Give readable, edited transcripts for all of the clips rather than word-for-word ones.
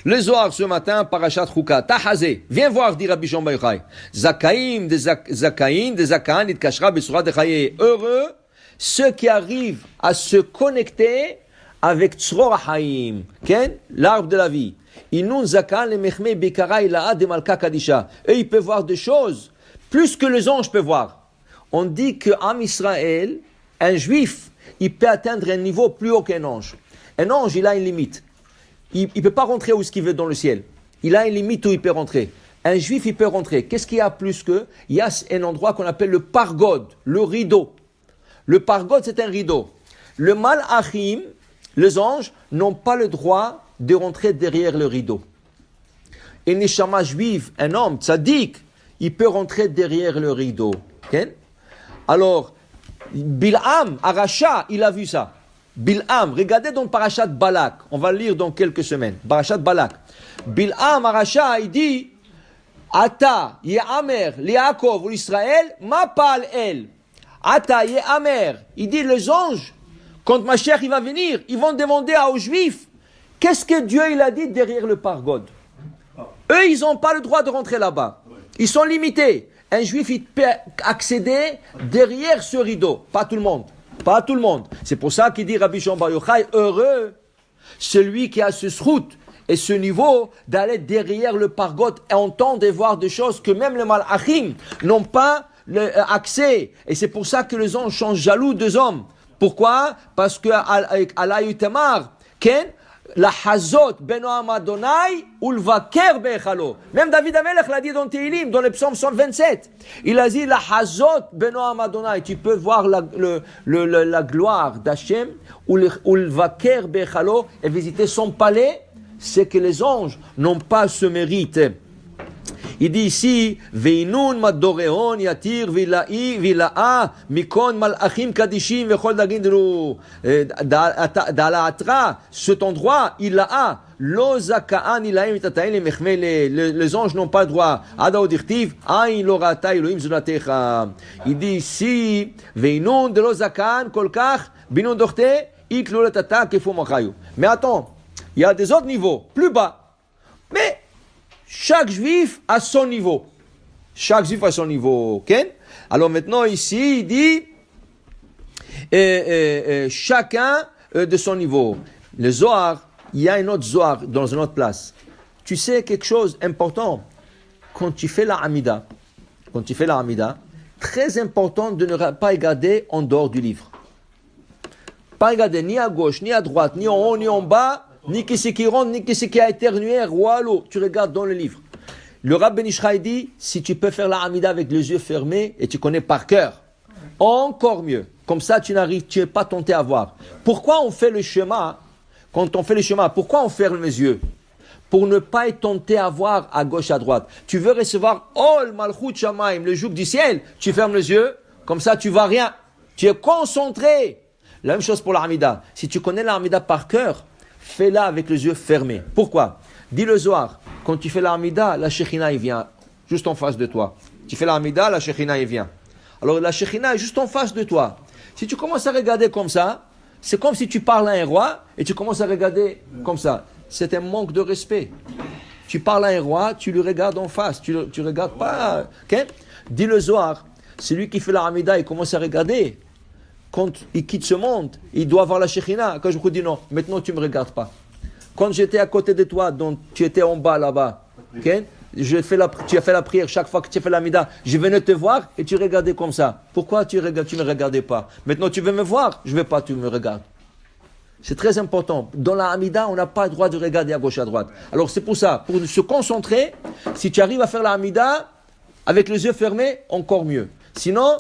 Le Zohar ce matin, Parashat Chuka, Tahazé, viens voir, dit Rabbi Shimon Bar Yochai. Zakaim, des Zakaan, it kashra besura de chaye. Heureux ceux qui arrivent à se connecter avec Tzror HaHaim, l'arbre de la vie. Inun Zakaan le mechme bekara ilaha de malka kadisha. Eux, ils peuvent voir des choses plus que les anges peuvent voir. On dit que Am Israël, un juif, il peut atteindre un niveau plus haut qu'un ange. Un ange, il a une limite. Il ne peut pas rentrer où ce qu'il veut dans le ciel. Il a une limite où il peut rentrer. Un juif, il peut rentrer. Qu'est-ce qu'il y a plus que? Il y a un endroit qu'on appelle le pargod, le rideau. Le pargod, c'est un rideau. Le malachim, les anges, n'ont pas le droit de rentrer derrière le rideau. Et neshama juif, un homme tzaddik, il peut rentrer derrière le rideau. Okay? Alors, Bil'am, Aracha, il a vu ça. Bil'am, regardez dans le Parashat Balak, on va le lire dans quelques semaines. Parashat Balak. Bil'am, Aracha, il dit, Ata, Ye'amer, Liakov ou Israël, ma pal el. Ata, Ye'amer. Il dit, les anges, quand Mashiach il va venir, ils vont demander aux Juifs, qu'est-ce que Dieu il a dit derrière le pargod? Eux, ils n'ont pas le droit de rentrer là-bas. Ils sont limités. Un juif, il peut accéder derrière ce rideau. Pas tout le monde. Pas tout le monde. C'est pour ça qu'il dit Rabbi Shimon Bar Yochai, heureux, celui qui a ce srout et ce niveau d'aller derrière le pargot et entendre et voir des choses que même les malachim n'ont pas accès. Et c'est pour ça que les anges sont jaloux des hommes. Pourquoi? Parce que avec Allah Yutamar, Ken, la hazot benoam Adonai ou le vaker bechalo. Même David Amelech l'a dit dans Tehillim, dans le psaume 127. Il a dit la hazot benoam Adonai. Tu peux voir la gloire d'Hachem ou le vaker bechalo et visiter son palais. C'est que les anges n'ont pas ce mérite. Il dit ici, Veinun madoreon yatir vila'a mikon malachim kadishim vechol dagindru dalaatra. Cet endroit, il a lo zakaan ilaim itataim le mechme. Les anges n'ont pas le droit. Ada odirtiv ain lo rata Elohim zunatecha. Il dit ici, Veinun de lo zakaan kolkach binun dochte iklu letata kefu machayu. Mais attends, il y a des autres niveaux plus bas. Mais chaque juif a son niveau. Chaque juif a son niveau. Okay? Alors maintenant ici, il dit chacun de son niveau. Le Zohar, il y a un autre Zohar dans une autre place. Tu sais quelque chose d'important. Quand tu fais la Hamida, très important de ne pas regarder en dehors du livre. Pas regarder ni à gauche, ni à droite, ni en haut, ni en bas. Ni qui c'est qui rentre, ni qui c'est qui a éternué, Roalo, tu regardes dans le livre. Le Rav Ben Ish Chai dit, si tu peux faire la Hamida avec les yeux fermés et tu connais par cœur, encore mieux. Comme ça, tu n'es pas tenté à voir. Pourquoi on fait le schéma? Quand on fait le schéma, pourquoi on ferme les yeux? Pour ne pas être tenté à voir à gauche, à droite. Tu veux recevoir Ol Malchut Shamaim, le joug du ciel, tu fermes les yeux, comme ça tu vois rien. Tu es concentré. La même chose pour la Hamida. Si tu connais la Hamida par cœur, fais-la avec les yeux fermés. Pourquoi? Dis le Zohar, quand tu fais la Hamida, la Shekhinah il vient juste en face de toi. Tu fais la Hamida, la Shekhinah il vient. Alors la Shekhinah est juste en face de toi. Si tu commences à regarder comme ça, c'est comme si tu parles à un roi et tu commences à regarder comme ça. C'est un manque de respect. Tu parles à un roi, tu le regardes en face. Tu ne regardes pas. Okay? Dis le Zohar, celui qui fait la Hamida, il commence à regarder. Quand il quitte ce monde, il doit avoir la Shekhinah. Quand je vous dis non, maintenant tu ne me regardes pas. Quand j'étais à côté de toi, donc tu étais en bas là-bas, okay? Tu as fait la prière, chaque fois que tu as fait la mida, je venais te voir et tu regardais comme ça. Pourquoi tu ne me regardais pas? Maintenant tu veux me voir, je ne veux pas que tu me regardes. C'est très important. Dans la Hamida, on n'a pas le droit de regarder à gauche, à droite. Alors c'est pour ça, pour se concentrer, si tu arrives à faire la Hamida, avec les yeux fermés, encore mieux. Sinon,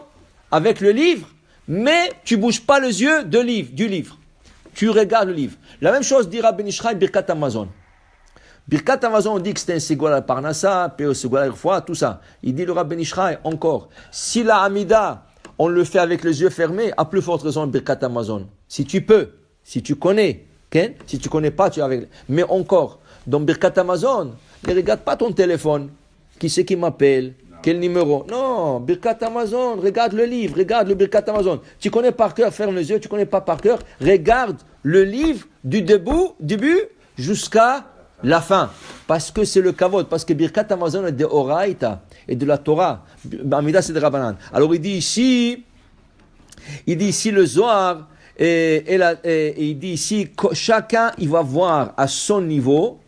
avec le livre, mais tu ne bouges pas les yeux du livre. Tu regardes le livre. La même chose dit Rabbi Ben Ish Chai, Birkat Hamazon. Birkat Hamazon, on dit que c'est un Segoual al Parnassa, P.O. Segoual al Rfoua, tout ça. Il dit le Rabbi Ben Ish Chai, encore. Si la Hamida, on le fait avec les yeux fermés, à plus forte raison, Birkat Hamazon. Si tu peux, si tu connais, okay? Si tu ne connais pas, tu es avec. Mais encore, dans Birkat Hamazon, ne regarde pas ton téléphone. Qui c'est qui m'appelle? Quel numéro? Non, Birkat Hamazon, regarde le livre, regarde le Birkat Hamazon. Tu connais par cœur, ferme les yeux, tu connais pas par cœur, regarde le livre du début jusqu'à La fin. Parce que c'est le kavod. Parce que Birkat Hamazon est de Oraïta et de la Torah. Amida, c'est de Rabbanan. Alors il dit ici le Zohar, et il dit ici, chacun, il va voir à son niveau,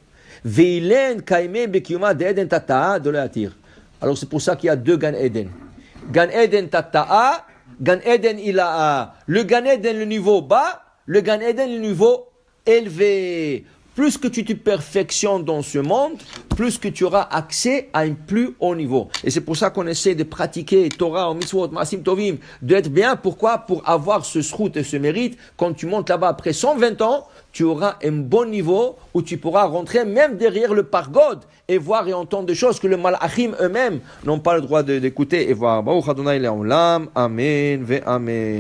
Veilen Kaime Bekiyuma de Eden Tata'a de l'atir. Alors c'est pour ça qu'il y a deux Gan Eden. Gan Eden Tata'a, Gan Eden Ila'a. Le Gan Eden, le niveau bas, le Gan Eden, le niveau élevé. Plus que tu te perfectionnes dans ce monde, plus que tu auras accès à un plus haut niveau. Et c'est pour ça qu'on essaie de pratiquer Torah, Mitzvot, Maasim Tovim, d'être bien. Pourquoi? Pour avoir ce srout et ce mérite. Quand tu montes là-bas après 120 ans, tu auras un bon niveau où tu pourras rentrer même derrière le pargode et voir et entendre des choses que le malachim eux-mêmes n'ont pas le droit d'écouter et voir. Baruch Adonai Le'olam. Amen ve Amen.